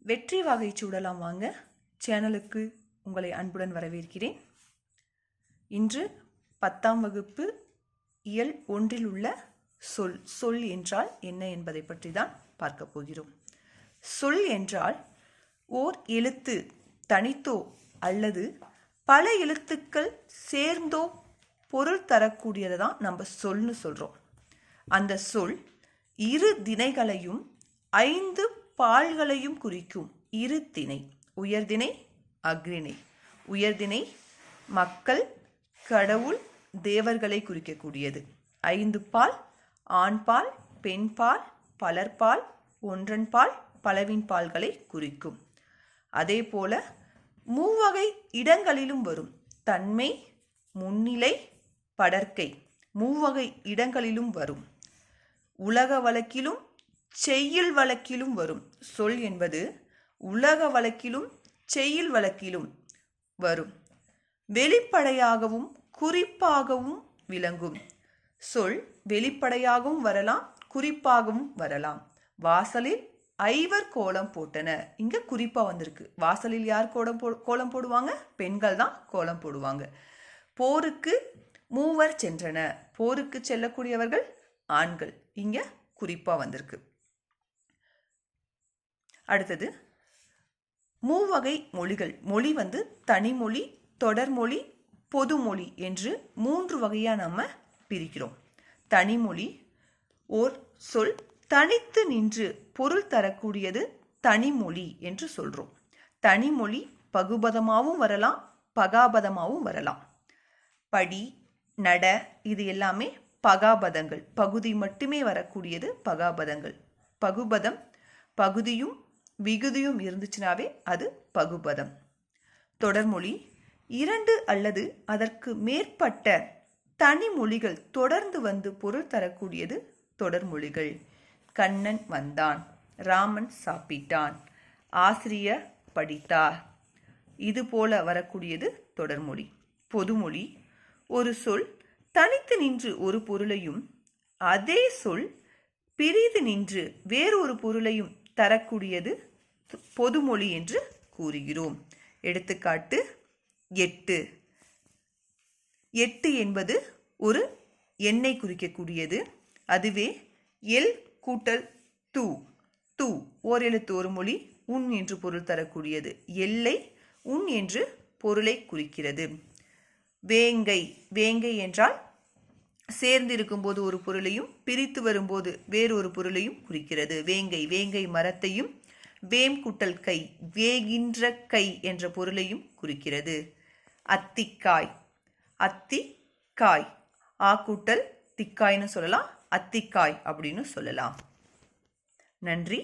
வெற்றி வாகை சூடலாம் வாங்க சேனலுக்கு உங்களை அன்புடன் வரவேற்கிறேன். இன்று 10ஆம் வகுப்பு இயல் 1 உள்ள சொல் என்றால் என்ன என்பதை பற்றி தான் பார்க்க போகிறோம். சொல் என்றால் ஓர் எழுத்து தனித்தோ அல்லது பல எழுத்துக்கள் சேர்ந்தோ பொருள் தரக்கூடியதை தான் நம்ம சொல்னு சொல்கிறோம். அந்த சொல் இரு திணைகளையும் 5 பால்களையும் குறிக்கும். இரு திணை, உயர்திணை, அஃறிணை. உயர்திணை மக்கள், கடவுள், தேவர்களை குறிக்கக்கூடியது. 5 பால், ஆண்பால், பெண்பால், பலர்பால், ஒன்றன்பால், பலவின் பால்களை குறிக்கும். அதே போல மூவகை இடங்களிலும் வரும். தன்மை, முன்னிலை, படர்க்கை மூவகை இடங்களிலும் வரும். உலக வழக்கிலும் செய்யுள் வழக்கிலும் வரும். சொல் என்பது உலக வழக்கிலும் செய்யுள் வழக்கிலும் வரும். வெளிப்படையாகவும் குறிப்பாகவும் விளங்கும். சொல் வெளிப்படையாகவும் வரலாம், குறிப்பாகவும் வரலாம். வாசலில் 5 கோலம் போட்டனர். இங்க குறிப்பா வந்திருக்கு. வாசலில் யார் கோலம் போடுவாங்க? பெண்கள் தான் கோலம் போடுவாங்க. போருக்கு 3 சென்றனர். போருக்கு செல்லக்கூடியவர்கள் ஆண்கள். இங்க குறிப்பா வந்திருக்கு. அடுத்தது மூவகை மொழிகள். மொழி தனிமொழி, தொடர்மொழி, பொதுமொழி என்று 3 வகையாக நம்ம பிரிக்கிறோம். தனிமொழி ஓர் சொல் தனித்து நின்று பொருள் தரக்கூடியது தனிமொழி என்று சொல்கிறோம். தனிமொழி பகுபதமாகவும் வரலாம், பகாபதமாகவும் வரலாம். படி, நட இது எல்லாமே பகாபதங்கள். பகுதி மட்டுமே வரக்கூடியது பகாபதங்கள். பகுபதம் பகுதியும் விகுதியும் இருந்துச்சுனாவே அது பகுபதம். தொடர்மொழி 2 அல்லது அதற்கு மேற்பட்ட தனிமொழிகள் தொடர்ந்து வந்து பொருள் தரக்கூடியது தொடர்மொழிகள். கண்ணன் வந்தான், ராமன் சாப்பிட்டான், ஆசிரியர் படித்தார், இது போல வரக்கூடியது தொடர்மொழி. பொதுமொழி ஒரு சொல் தனித்து நின்று ஒரு பொருளையும் அதே சொல் பிரிது நின்று வேறொரு பொருளையும் தரக்கூடியது பொதுமொழி என்று கூறுகிறோம். எடுத்துக்காட்டு 8. 8 என்பது ஒரு எண்ணை குறிக்கக்கூடியது. அதுவே எல் கூட்டல் தூ. தூ ஓர் எழுத்து ஒரு மொழி, உன் என்று பொருள் தரக்கூடியது. எல்லை உன் என்று பொருளை குறிக்கிறது. வேங்கை, வேங்கை என்றால் சேர்ந்திருக்கும் போது ஒரு பொருளையும் பிரித்து வரும்போது வேறொரு பொருளையும் குறிக்கிறது. வேங்கை, வேங்கை மரத்தையும் வேம் கூட்டல் கை, வேகின்ற கை என்ற பொருளையும் குறிக்கிறது. அத்திக்காய், அத்திக்காய் ஆ கூட்டல் திக்காய்னு சொல்லலாம், அத்திக்காய் அப்படின்னு சொல்லலாம். நன்றி.